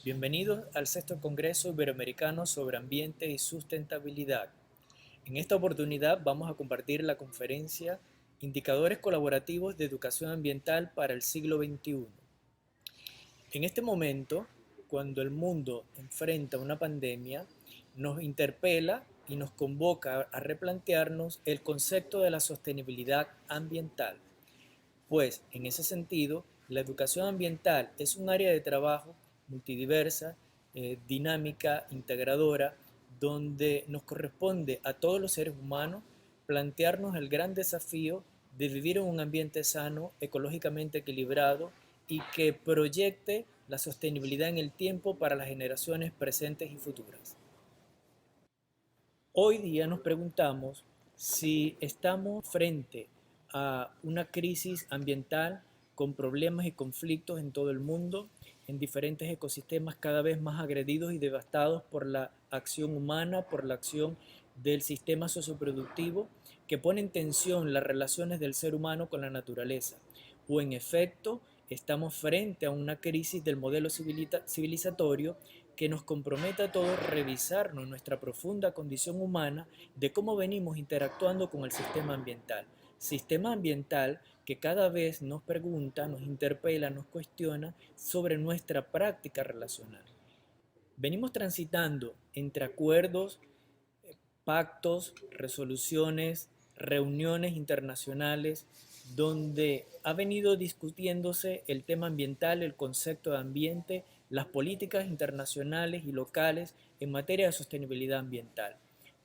Bienvenidos al Sexto Congreso Iberoamericano sobre Ambiente y Sustentabilidad. En esta oportunidad vamos a compartir la conferencia Indicadores colaborativos de educación ambiental para el siglo XXI. En este momento, cuando el mundo enfrenta una pandemia, nos interpela y nos convoca a replantearnos el concepto de la sostenibilidad ambiental. Pues, en ese sentido, la educación ambiental es un área de trabajo multidiversa, dinámica, integradora, donde nos corresponde a todos los seres humanos plantearnos el gran desafío de vivir en un ambiente sano, ecológicamente equilibrado y que proyecte la sostenibilidad en el tiempo para las generaciones presentes y futuras. Hoy día nos preguntamos si estamos frente a una crisis ambiental con problemas y conflictos en todo el mundo, en diferentes ecosistemas cada vez más agredidos y devastados por la acción humana, por la acción del sistema socioproductivo que pone en tensión las relaciones del ser humano con la naturaleza. O en efecto, estamos frente a una crisis del modelo civilizatorio que nos compromete a todos revisarnos nuestra profunda condición humana de cómo venimos interactuando con el sistema ambiental. Sistema ambiental que cada vez nos pregunta, nos interpela, nos cuestiona sobre nuestra práctica relacional. Venimos transitando entre acuerdos, pactos, resoluciones, reuniones internacionales, donde ha venido discutiéndose el tema ambiental, el concepto de ambiente, las políticas internacionales y locales en materia de sostenibilidad ambiental.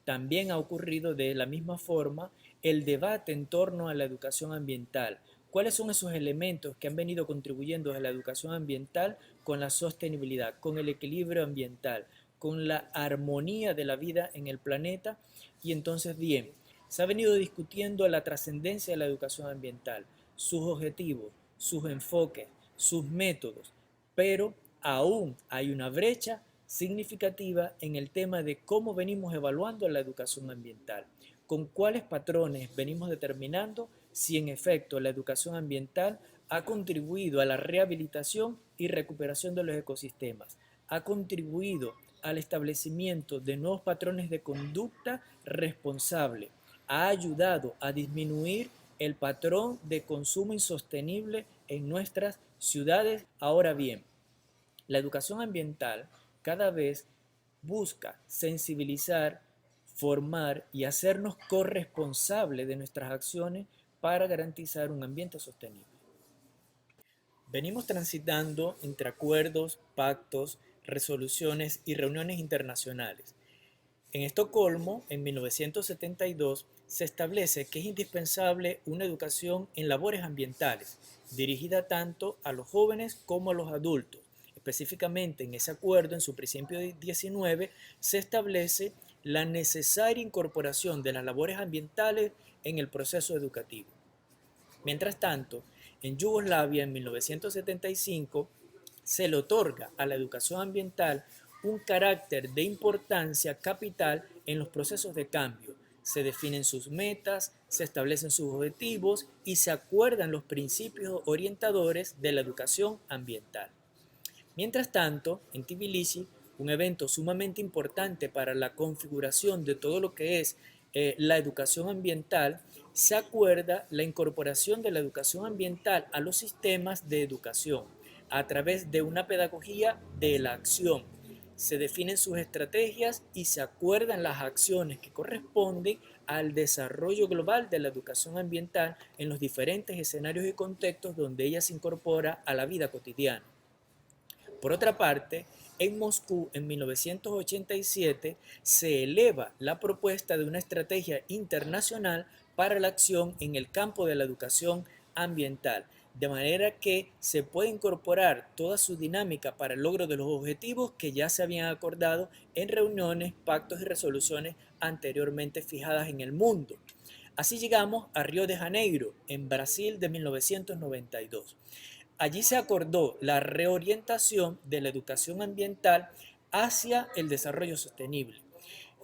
También ha ocurrido de la misma forma el debate en torno a la educación ambiental. ¿Cuáles son esos elementos que han venido contribuyendo a la educación ambiental con la sostenibilidad, con el equilibrio ambiental, con la armonía de la vida en el planeta? Y entonces, bien, se ha venido discutiendo la trascendencia de la educación ambiental, sus objetivos, sus enfoques, sus métodos, pero aún hay una brecha significativa en el tema de cómo venimos evaluando la educación ambiental, con cuáles patrones venimos determinando si en efecto la educación ambiental ha contribuido a la rehabilitación y recuperación de los ecosistemas, ha contribuido al establecimiento de nuevos patrones de conducta responsable, ha ayudado a disminuir el patrón de consumo insostenible en nuestras ciudades. Ahora bien, la educación ambiental cada vez busca sensibilizar, formar y hacernos corresponsables de nuestras acciones para garantizar un ambiente sostenible. Venimos transitando entre acuerdos, pactos, resoluciones y reuniones internacionales. En Estocolmo, en 1972, se establece que es indispensable una educación en labores ambientales, dirigida tanto a los jóvenes como a los adultos. Específicamente en ese acuerdo, en su principio 19, se establece la necesaria incorporación de las labores ambientales en el proceso educativo. Mientras tanto, en Yugoslavia, en 1975, se le otorga a la educación ambiental un carácter de importancia capital en los procesos de cambio. Se definen sus metas, se establecen sus objetivos y se acuerdan los principios orientadores de la educación ambiental. Mientras tanto, en Tbilisi, un evento sumamente importante para la configuración de todo lo que es la educación ambiental, se acuerda la incorporación de la educación ambiental a los sistemas de educación a través de una pedagogía de la acción. Se definen sus estrategias y se acuerdan las acciones que corresponden al desarrollo global de la educación ambiental en los diferentes escenarios y contextos donde ella se incorpora a la vida cotidiana. Por otra parte, en Moscú, en 1987, se eleva la propuesta de una estrategia internacional para la acción en el campo de la educación ambiental, de manera que se puede incorporar toda su dinámica para el logro de los objetivos que ya se habían acordado en reuniones, pactos y resoluciones anteriormente fijadas en el mundo. Así llegamos a Río de Janeiro, en Brasil, de 1992. Allí se acordó la reorientación de la educación ambiental hacia el desarrollo sostenible,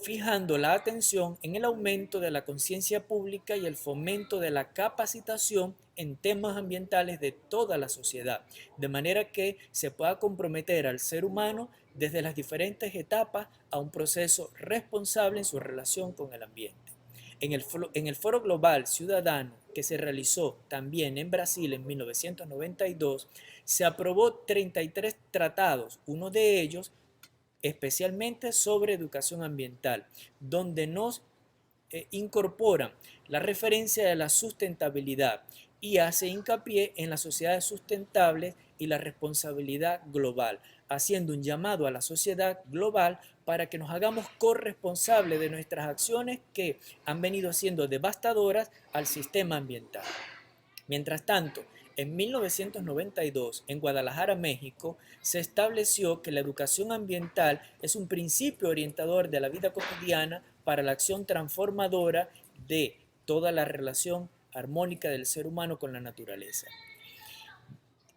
fijando la atención en el aumento de la conciencia pública y el fomento de la capacitación en temas ambientales de toda la sociedad, de manera que se pueda comprometer al ser humano desde las diferentes etapas a un proceso responsable en su relación con el ambiente. En el Foro Global Ciudadano, que se realizó también en Brasil en 1992, se aprobó 33 tratados, uno de ellos especialmente sobre educación ambiental, donde nos incorporan la referencia de la sustentabilidad y hace hincapié en las sociedades sustentables y la responsabilidad global, haciendo un llamado a la sociedad global para que nos hagamos corresponsables de nuestras acciones que han venido siendo devastadoras al sistema ambiental. Mientras tanto, en 1992, en Guadalajara, México, se estableció que la educación ambiental es un principio orientador de la vida cotidiana para la acción transformadora de toda la relación armónica del ser humano con la naturaleza.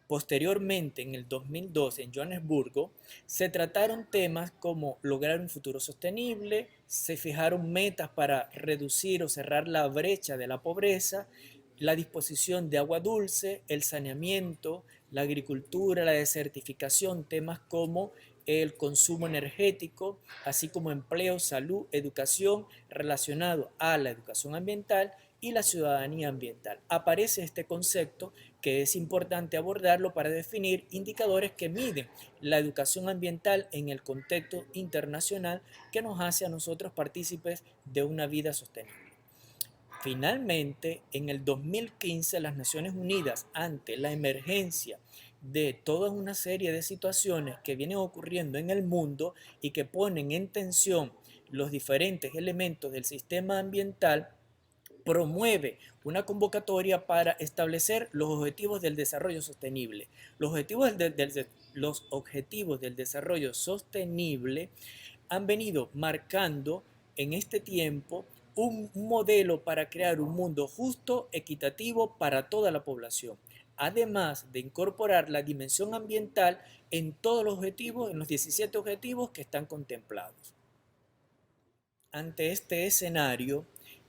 Posteriormente, en el 2002, en Johannesburgo, se trataron temas como lograr un futuro sostenible, se fijaron metas para reducir o cerrar la brecha de la pobreza, la disposición de agua dulce, el saneamiento, la agricultura, la desertificación, temas como el consumo energético, así como empleo, salud, educación relacionado a la educación ambiental y la ciudadanía ambiental. Aparece este concepto que es importante abordarlo para definir indicadores que miden la educación ambiental en el contexto internacional que nos hace a nosotros partícipes de una vida sostenible. Finalmente, en el 2015, las Naciones Unidas, ante la emergencia de toda una serie de situaciones que vienen ocurriendo en el mundo y que ponen en tensión los diferentes elementos del sistema ambiental, promueve una convocatoria para establecer los objetivos del desarrollo sostenible. Los objetivos del desarrollo sostenible han venido marcando en este tiempo un modelo para crear un mundo justo, equitativo para toda la población, además de incorporar la dimensión ambiental en todos los objetivos, en los 17 objetivos que están contemplados. Ante este escenario,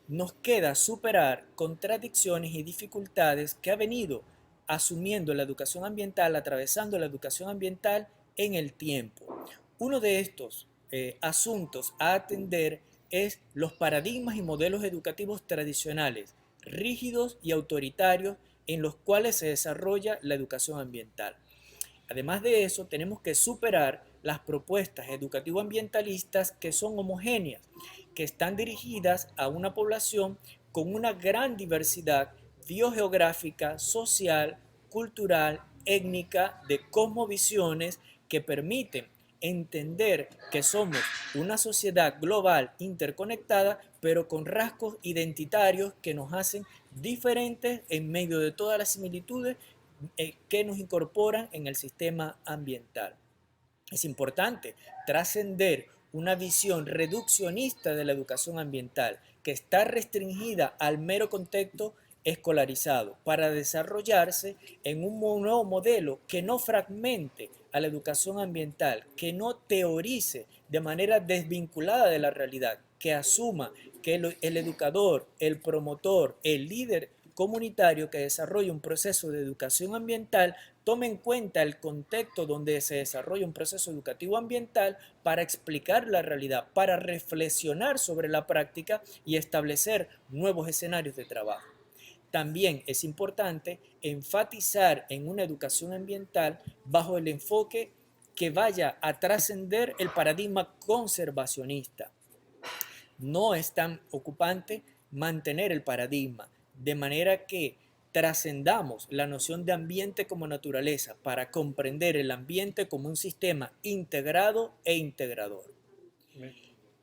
nos queda superar contradicciones y dificultades que ha venido asumiendo la educación ambiental, atravesando la educación ambiental en el tiempo. Uno de estos asuntos a atender es los paradigmas y modelos educativos tradicionales, rígidos y autoritarios en los cuales se desarrolla la educación ambiental. Además de eso, tenemos que superar las propuestas educativo-ambientalistas que son homogéneas, que están dirigidas a una población con una gran diversidad biogeográfica, social, cultural, étnica, de cosmovisiones que permiten entender que somos una sociedad global interconectada, pero con rasgos identitarios que nos hacen diferentes en medio de todas las similitudes que nos incorporan en el sistema ambiental. Es importante trascender una visión reduccionista de la educación ambiental que está restringida al mero contexto escolarizado para desarrollarse en un nuevo modelo que no fragmente a la educación ambiental, que no teorice de manera desvinculada de la realidad, que asuma que el educador, el promotor, el líder comunitario que desarrolla un proceso de educación ambiental tome en cuenta el contexto donde se desarrolla un proceso educativo ambiental para explicar la realidad, para reflexionar sobre la práctica y establecer nuevos escenarios de trabajo. También es importante enfatizar en una educación ambiental bajo el enfoque que vaya a trascender el paradigma conservacionista. No es tan ocupante mantener el paradigma, de manera que trascendamos la noción de ambiente como naturaleza para comprender el ambiente como un sistema integrado e integrador.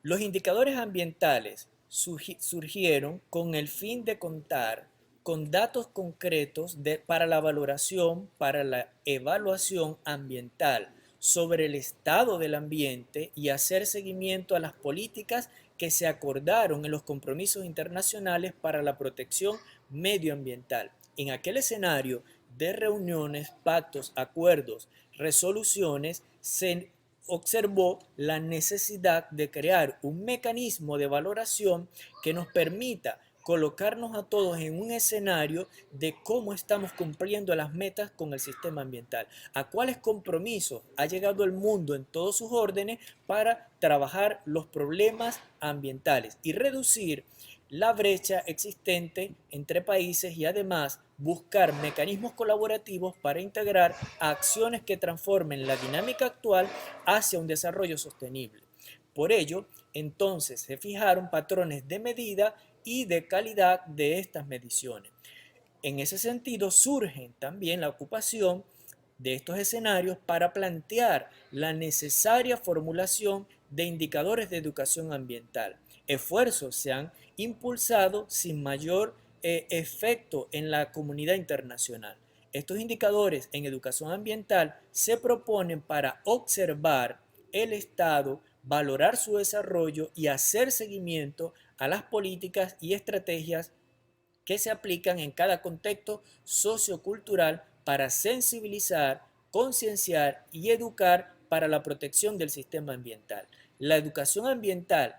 Los indicadores ambientales surgieron con el fin de contar con datos concretos para la valoración, para la evaluación ambiental sobre el estado del ambiente y hacer seguimiento a las políticas que se acordaron en los compromisos internacionales para la protección medioambiental. En aquel escenario de reuniones, pactos, acuerdos, resoluciones, se observó la necesidad de crear un mecanismo de valoración que nos permita colocarnos a todos en un escenario de cómo estamos cumpliendo las metas con el sistema ambiental, a cuáles compromisos ha llegado el mundo en todos sus órdenes para trabajar los problemas ambientales y reducir la brecha existente entre países y además buscar mecanismos colaborativos para integrar acciones que transformen la dinámica actual hacia un desarrollo sostenible. Por ello, entonces se fijaron patrones de medida y de calidad de estas mediciones. En ese sentido surge también la ocupación de estos escenarios para plantear la necesaria formulación de indicadores de educación ambiental. Esfuerzos se han impulsado sin mayor efecto en la comunidad internacional. Estos indicadores en educación ambiental se proponen para observar el estado, valorar su desarrollo y hacer seguimiento a las políticas y estrategias que se aplican en cada contexto sociocultural para sensibilizar, concienciar y educar para la protección del sistema ambiental. La educación ambiental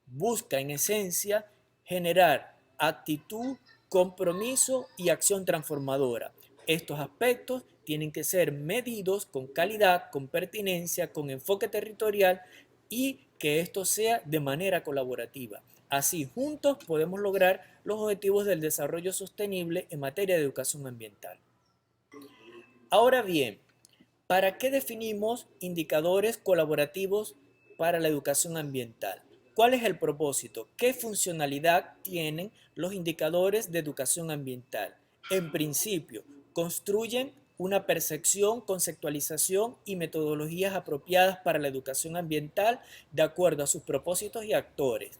busca en esencia generar actitud, compromiso y acción transformadora. Estos aspectos tienen que ser medidos con calidad, con pertinencia, con enfoque territorial y que esto sea de manera colaborativa. Así, juntos podemos lograr los objetivos del desarrollo sostenible en materia de educación ambiental. Ahora bien, ¿para qué definimos indicadores colaborativos para la educación ambiental? ¿Cuál es el propósito? ¿Qué funcionalidad tienen los indicadores de educación ambiental? En principio, construyen una percepción, conceptualización y metodologías apropiadas para la educación ambiental de acuerdo a sus propósitos y actores.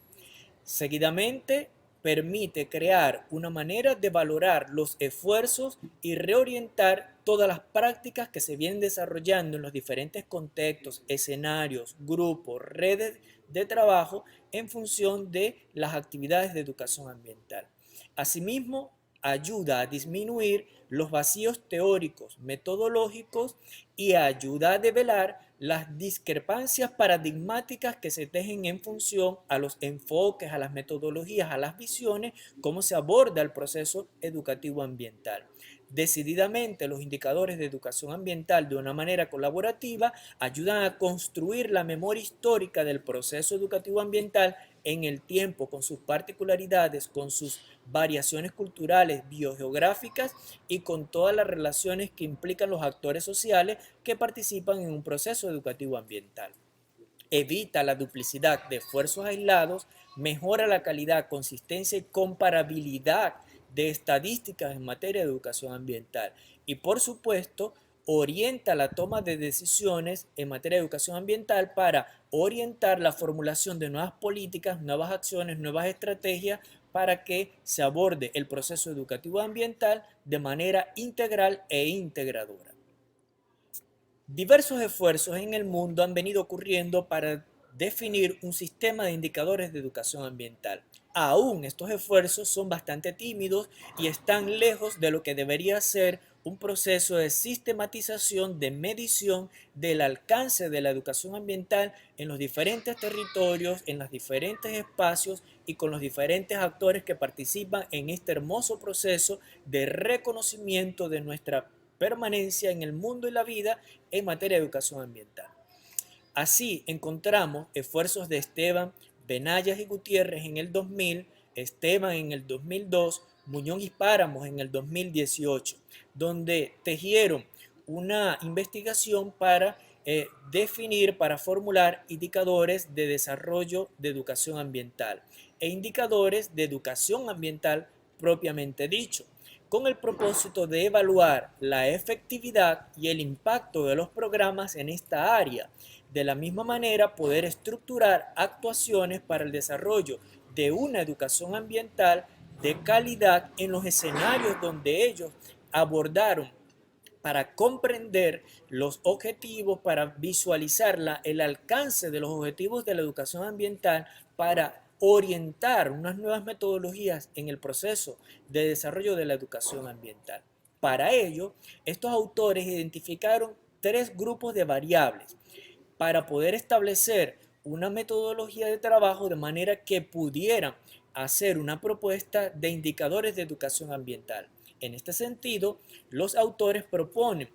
Seguidamente, permite crear una manera de valorar los esfuerzos y reorientar todas las prácticas que se vienen desarrollando en los diferentes contextos, escenarios, grupos, redes de trabajo en función de las actividades de educación ambiental. Asimismo, ayuda a disminuir los vacíos teóricos, metodológicos y ayuda a develar las discrepancias paradigmáticas que se tejen en función a los enfoques, a las metodologías, a las visiones, cómo se aborda el proceso educativo ambiental. Decididamente, los indicadores de educación ambiental de una manera colaborativa ayudan a construir la memoria histórica del proceso educativo ambiental en el tiempo, con sus particularidades, con sus variaciones culturales, biogeográficas y con todas las relaciones que implican los actores sociales que participan en un proceso educativo ambiental. Evita la duplicidad de esfuerzos aislados, mejora la calidad, consistencia y comparabilidad de estadísticas en materia de educación ambiental y, por supuesto, orienta la toma de decisiones en materia de educación ambiental para orientar la formulación de nuevas políticas, nuevas acciones, nuevas estrategias para que se aborde el proceso educativo ambiental de manera integral e integradora. Diversos esfuerzos en el mundo han venido ocurriendo para definir un sistema de indicadores de educación ambiental. Aún estos esfuerzos son bastante tímidos y están lejos de lo que debería ser un proceso de sistematización, de medición del alcance de la educación ambiental en los diferentes territorios, en los diferentes espacios y con los diferentes actores que participan en este hermoso proceso de reconocimiento de nuestra permanencia en el mundo y la vida en materia de educación ambiental. Así encontramos esfuerzos de Esteban, Benayas y Gutiérrez en el 2000, Esteban en el 2002, Muñoz y Páramos en el 2018, donde tejieron una investigación para definir, para formular indicadores de desarrollo de educación ambiental e indicadores de educación ambiental propiamente dicho, con el propósito de evaluar la efectividad y el impacto de los programas en esta área. De la misma manera, poder estructurar actuaciones para el desarrollo de una educación ambiental de calidad en los escenarios donde ellos abordaron para comprender los objetivos, para visualizar el alcance de los objetivos de la educación ambiental, para orientar unas nuevas metodologías en el proceso de desarrollo de la educación ambiental. Para ello, estos autores identificaron tres grupos de variables para poder establecer una metodología de trabajo de manera que pudieran hacer una propuesta de indicadores de educación ambiental. En este sentido, los autores proponen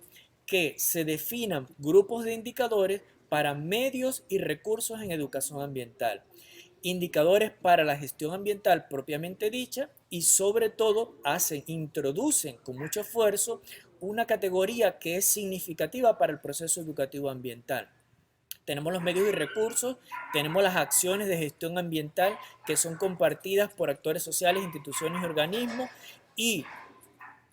que se definan grupos de indicadores para medios y recursos en educación ambiental, indicadores para la gestión ambiental propiamente dicha y sobre todo introducen con mucho esfuerzo una categoría que es significativa para el proceso educativo ambiental. Tenemos los medios y recursos, tenemos las acciones de gestión ambiental que son compartidas por actores sociales, instituciones y organismos y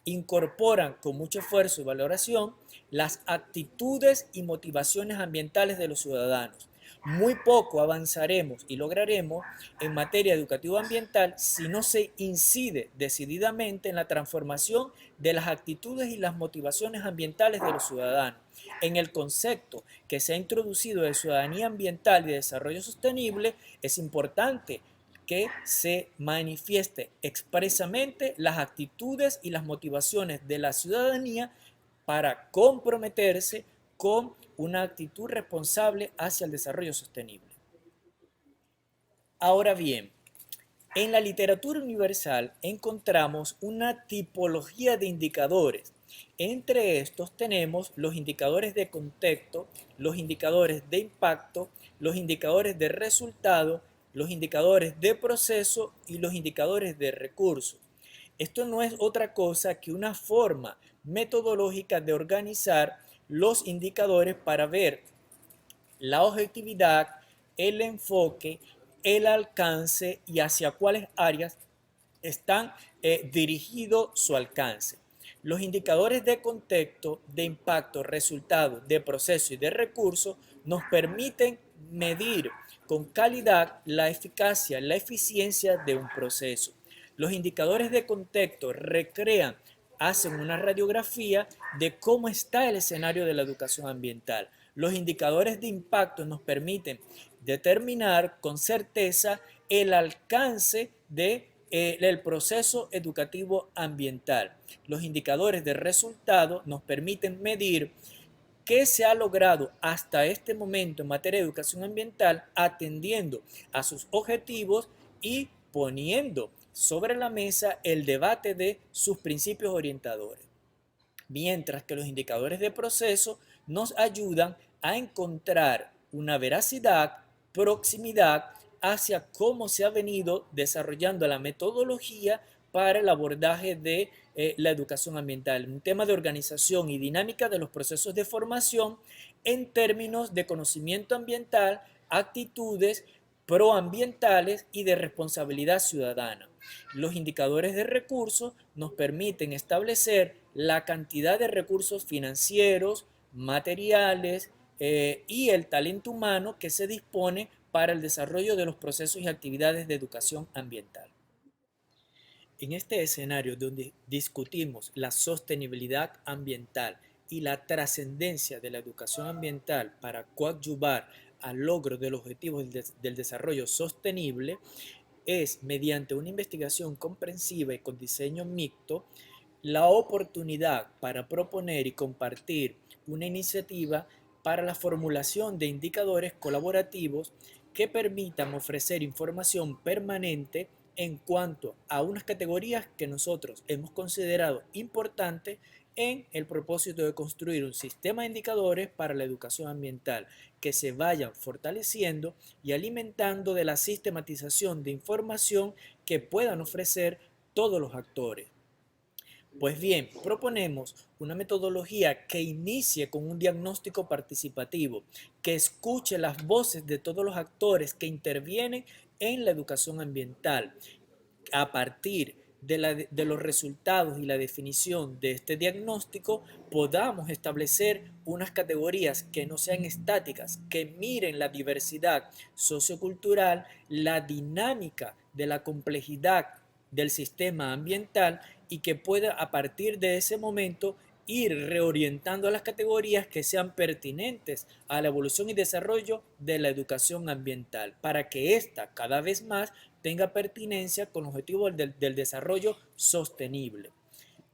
incorporan con mucho esfuerzo y valoración las actitudes y motivaciones ambientales de los ciudadanos. Muy poco avanzaremos y lograremos en materia educativa ambiental si no se incide decididamente en la transformación de las actitudes y las motivaciones ambientales de los ciudadanos. En el concepto que se ha introducido de ciudadanía ambiental y de desarrollo sostenible, es importante que se manifieste expresamente las actitudes y las motivaciones de la ciudadanía para comprometerse con una actitud responsable hacia el desarrollo sostenible. Ahora bien, en la literatura universal encontramos una tipología de indicadores. Entre estos tenemos los indicadores de contexto, los indicadores de impacto, los indicadores de resultado, los indicadores de proceso y los indicadores de recurso. Esto no es otra cosa que una forma metodológica de organizar los indicadores para ver la objetividad, el enfoque, el alcance y hacia cuáles áreas están dirigido su alcance. Los indicadores de contexto, de impacto, resultado, de proceso y de recursos nos permiten medir con calidad la eficacia, la eficiencia de un proceso. Los indicadores de contexto recrean, hacen una radiografía de cómo está el escenario de la educación ambiental. Los indicadores de impacto nos permiten determinar con certeza el alcance del proceso educativo ambiental. Los indicadores de resultado nos permiten medir qué se ha logrado hasta este momento en materia de educación ambiental atendiendo a sus objetivos y poniendo sobre la mesa el debate de sus principios orientadores. Mientras que los indicadores de proceso nos ayudan a encontrar una veracidad, proximidad hacia cómo se ha venido desarrollando la metodología para el abordaje de la educación ambiental, un tema de organización y dinámica de los procesos de formación en términos de conocimiento ambiental, actitudes proambientales y de responsabilidad ciudadana. Los indicadores de recursos nos permiten establecer la cantidad de recursos financieros, materiales y el talento humano que se dispone para el desarrollo de los procesos y actividades de educación ambiental. En este escenario donde discutimos la sostenibilidad ambiental y la trascendencia de la educación ambiental para coadyuvar al logro de los objetivos del desarrollo sostenible, es mediante una investigación comprensiva y con diseño mixto la oportunidad para proponer y compartir una iniciativa para la formulación de indicadores colaborativos que permitan ofrecer información permanente en cuanto a unas categorías que nosotros hemos considerado importantes en el propósito de construir un sistema de indicadores para la educación ambiental que se vayan fortaleciendo y alimentando de la sistematización de información que puedan ofrecer todos los actores. Pues bien, proponemos una metodología que inicie con un diagnóstico participativo, que escuche las voces de todos los actores que intervienen en la educación ambiental. A partir de los resultados y la definición de este diagnóstico, podamos establecer unas categorías que no sean estáticas, que miren la diversidad sociocultural, la dinámica de la complejidad del sistema ambiental y que pueda a partir de ese momento ir reorientando las categorías que sean pertinentes a la evolución y desarrollo de la educación ambiental para que ésta cada vez más tenga pertinencia con los objetivos del desarrollo sostenible.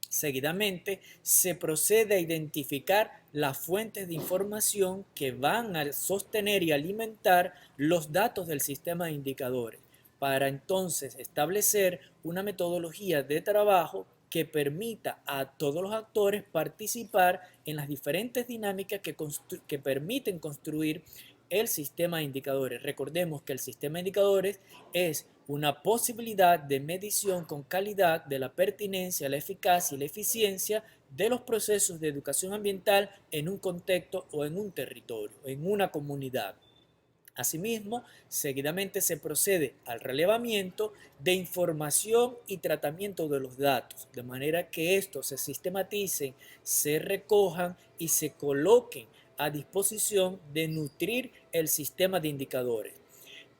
Seguidamente, se procede a identificar las fuentes de información que van a sostener y alimentar los datos del sistema de indicadores. para entonces establecer una metodología de trabajo que permita a todos los actores participar en las diferentes dinámicas que permiten construir el sistema de indicadores. Recordemos que el sistema de indicadores es una posibilidad de medición con calidad de la pertinencia, la eficacia y la eficiencia de los procesos de educación ambiental en un contexto o en un territorio, en una comunidad. Asimismo, seguidamente se procede al relevamiento de información y tratamiento de los datos, de manera que estos se sistematicen, se recojan y se coloquen a disposición de nutrir el sistema de indicadores,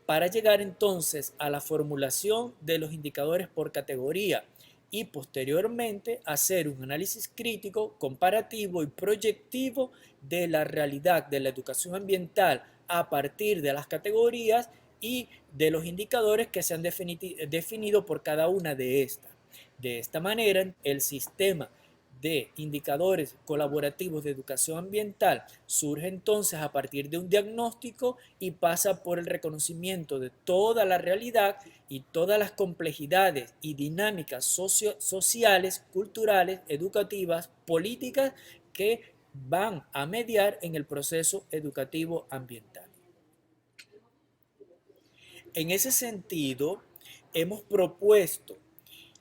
para llegar entonces a la formulación de los indicadores por categoría y posteriormente hacer un análisis crítico, comparativo y proyectivo de la realidad de la educación ambiental a partir de las categorías y de los indicadores que se han definido por cada una de estas. De esta manera, el sistema de indicadores colaborativos de educación ambiental surge entonces a partir de un diagnóstico y pasa por el reconocimiento de toda la realidad y todas las complejidades y dinámicas sociales, culturales, educativas, políticas que van a mediar en el proceso educativo ambiental. En ese sentido, hemos propuesto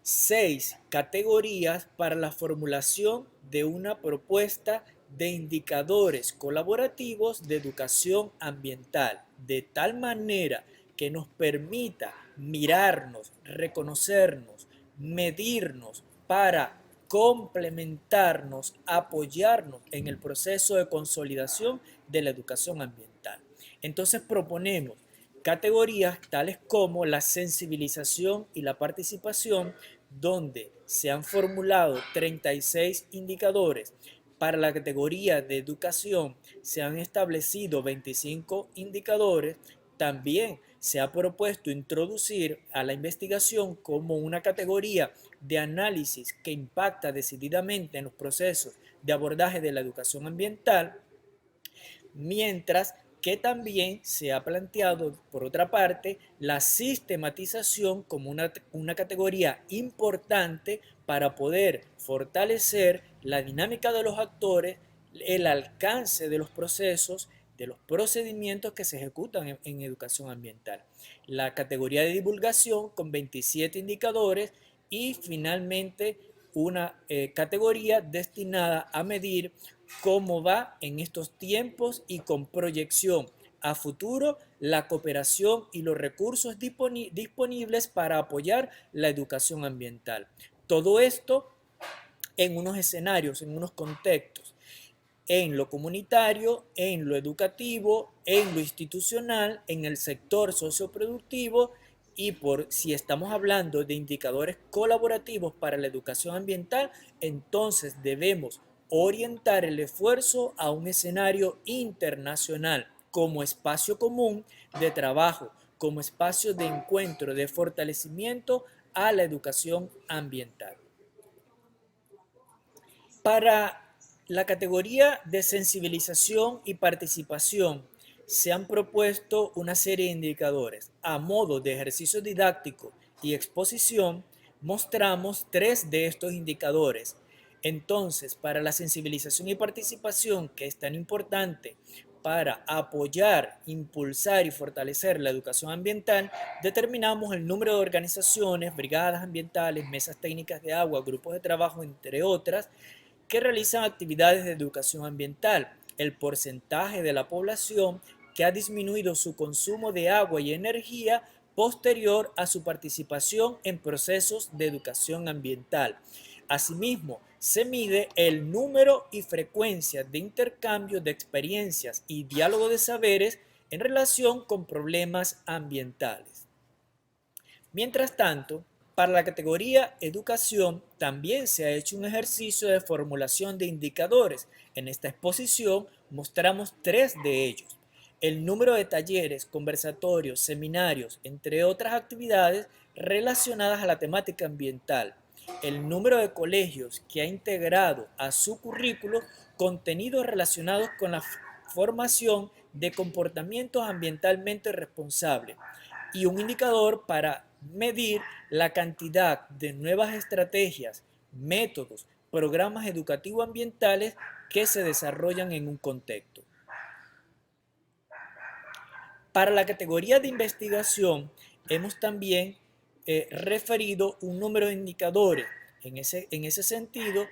6 categorías para la formulación de una propuesta de indicadores colaborativos de educación ambiental, de tal manera que nos permita mirarnos, reconocernos, medirnos para complementarnos, apoyarnos en el proceso de consolidación de la educación ambiental. Entonces proponemos categorías tales como la sensibilización y la participación, donde se han formulado 36 indicadores. Para la categoría de educación se han establecido 25 indicadores. También se ha propuesto introducir a la investigación como una categoría de análisis que impacta decididamente en los procesos de abordaje de la educación ambiental, mientras que también se ha planteado, por otra parte, la sistematización como una categoría importante para poder fortalecer la dinámica de los actores, el alcance de los procesos, de los procedimientos que se ejecutan en educación ambiental. La categoría de divulgación con 27 indicadores y finalmente una categoría destinada a medir cómo va en estos tiempos y con proyección a futuro la cooperación y los recursos disponibles para apoyar la educación ambiental. Todo esto en unos escenarios, en unos contextos, en lo comunitario, en lo educativo, en lo institucional, en el sector socioproductivo y por si estamos hablando de indicadores colaborativos para la educación ambiental, entonces debemos orientar el esfuerzo a un escenario internacional como espacio común de trabajo, como espacio de encuentro, de fortalecimiento a la educación ambiental. Para la categoría de sensibilización y participación se han propuesto una serie de indicadores. A modo de ejercicio didáctico y exposición, mostramos 3 de estos indicadores. Entonces, para la sensibilización y participación, que es tan importante para apoyar, impulsar y fortalecer la educación ambiental, determinamos el número de organizaciones, brigadas ambientales, mesas técnicas de agua, grupos de trabajo, entre otras, que realizan actividades de educación ambiental, el porcentaje de la población que ha disminuido su consumo de agua y energía posterior a su participación en procesos de educación ambiental. Asimismo, se mide el número y frecuencia de intercambio de experiencias y diálogo de saberes en relación con problemas ambientales. Mientras tanto, para la categoría educación también se ha hecho un ejercicio de formulación de indicadores. En esta exposición mostramos 3 de ellos. El número de talleres, conversatorios, seminarios, entre otras actividades relacionadas a la temática ambiental. El número de colegios que ha integrado a su currículo contenidos relacionados con la formación de comportamientos ambientalmente responsables y un indicador para medir la cantidad de nuevas estrategias, métodos, programas educativos ambientales que se desarrollan en un contexto. Para la categoría de investigación, hemos también referido un número de indicadores. En ese sentido,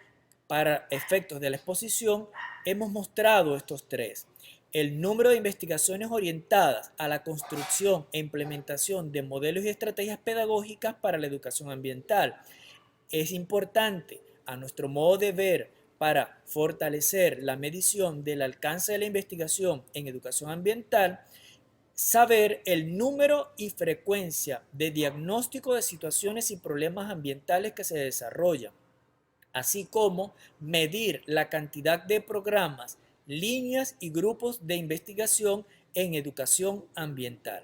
para efectos de la exposición, hemos mostrado estos tres. El número de investigaciones orientadas a la construcción e implementación de modelos y estrategias pedagógicas para la educación ambiental. Es importante, a nuestro modo de ver, para fortalecer la medición del alcance de la investigación en educación ambiental, saber el número y frecuencia de diagnóstico de situaciones y problemas ambientales que se desarrollan, así como medir la cantidad de programas, líneas y grupos de investigación en educación ambiental.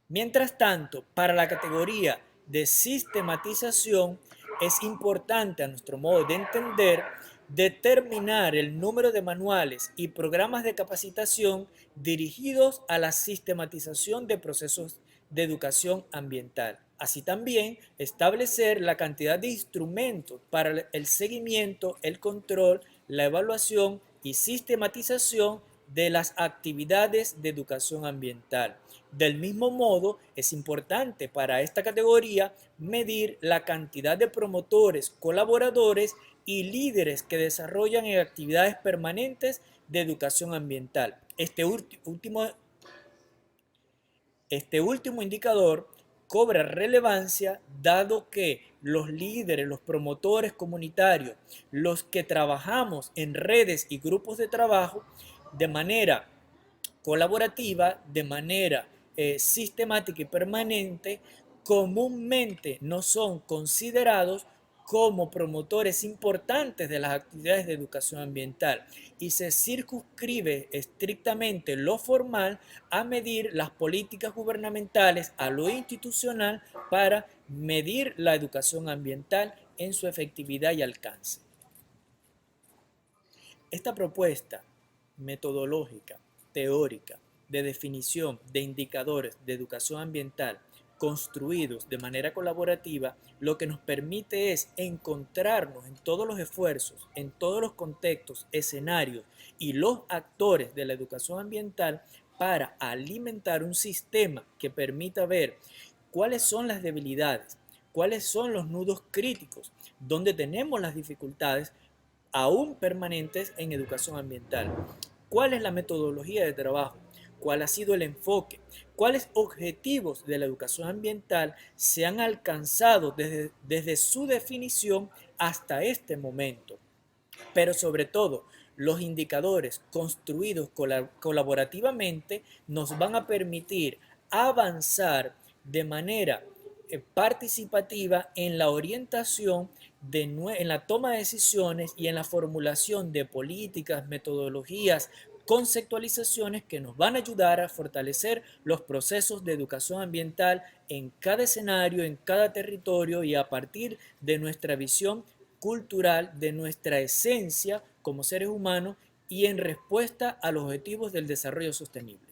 Mientras tanto, para la categoría de sistematización, es importante, a nuestro modo de entender, determinar el número de manuales y programas de capacitación dirigidos a la sistematización de procesos de educación ambiental. Así también establecer la cantidad de instrumentos para el seguimiento, el control, la evaluación y sistematización de las actividades de educación ambiental. Del mismo modo, es importante para esta categoría medir la cantidad de promotores, colaboradores y líderes que desarrollan en actividades permanentes de educación ambiental. Este último indicador cobra relevancia dado que los líderes, los promotores comunitarios, los que trabajamos en redes y grupos de trabajo de manera colaborativa, de manera sistemática y permanente, comúnmente no son considerados como promotores importantes de las actividades de educación ambiental y se circunscribe estrictamente lo formal a medir las políticas gubernamentales, a lo institucional para medir la educación ambiental en su efectividad y alcance. Esta propuesta metodológica, teórica, de definición de indicadores de educación ambiental construidos de manera colaborativa, lo que nos permite es encontrarnos en todos los esfuerzos, en todos los contextos, escenarios y los actores de la educación ambiental para alimentar un sistema que permita ver cuáles son las debilidades, cuáles son los nudos críticos, dónde tenemos las dificultades aún permanentes en educación ambiental. ¿Cuál es la metodología de trabajo? ¿Cuál ha sido el enfoque? ¿Cuáles objetivos de la educación ambiental se han alcanzado desde su definición hasta este momento? Pero sobre todo, los indicadores construidos colaborativamente nos van a permitir avanzar de manera participativa en la orientación, en la toma de decisiones y en la formulación de políticas, metodologías, conceptualizaciones que nos van a ayudar a fortalecer los procesos de educación ambiental en cada escenario, en cada territorio y a partir de nuestra visión cultural, de nuestra esencia como seres humanos y en respuesta a los objetivos del desarrollo sostenible.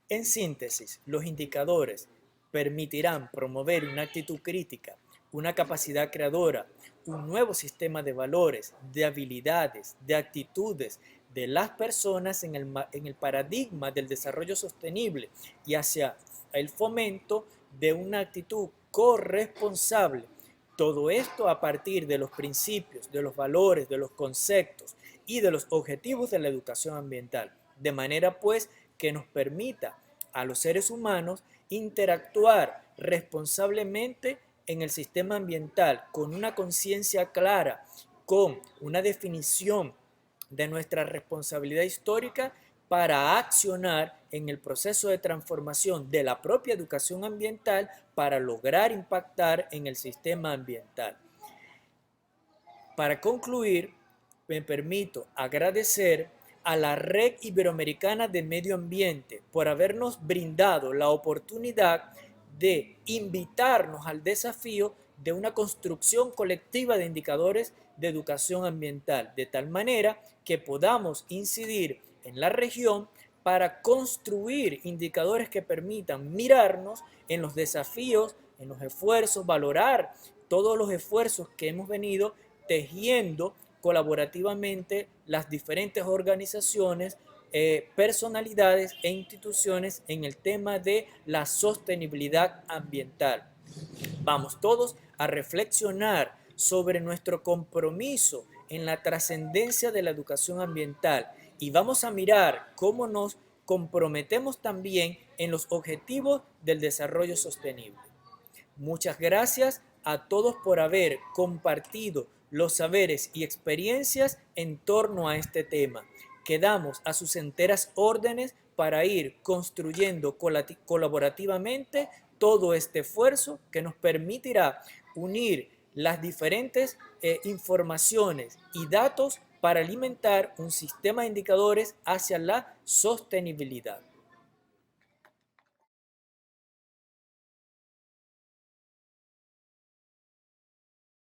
En síntesis, los indicadores permitirán promover una actitud crítica, una capacidad creadora, un nuevo sistema de valores, de habilidades, de actitudes de las personas en el paradigma del desarrollo sostenible y hacia el fomento de una actitud corresponsable. Todo esto a partir de los principios, de los valores, de los conceptos y de los objetivos de la educación ambiental, de manera pues que nos permita a los seres humanos interactuar responsablemente en el sistema ambiental con una conciencia clara, con una definición de nuestra responsabilidad histórica para accionar en el proceso de transformación de la propia educación ambiental para lograr impactar en el sistema ambiental. Para concluir, me permito agradecer a la Red Iberoamericana de Medio Ambiente por habernos brindado la oportunidad de invitarnos al desafío de una construcción colectiva de indicadores de educación ambiental, de tal manera que podamos incidir en la región para construir indicadores que permitan mirarnos en los desafíos, en los esfuerzos, valorar todos los esfuerzos que hemos venido tejiendo colaborativamente las diferentes organizaciones, personalidades e instituciones en el tema de la sostenibilidad ambiental. Vamos todos a reflexionar sobre nuestro compromiso en la trascendencia de la educación ambiental y vamos a mirar cómo nos comprometemos también en los objetivos del desarrollo sostenible. Muchas gracias a todos por haber compartido los saberes y experiencias en torno a este tema. Quedamos a sus enteras órdenes para ir construyendo colaborativamente todo este esfuerzo que nos permitirá unir las diferentes informaciones y datos para alimentar un sistema de indicadores hacia la sostenibilidad.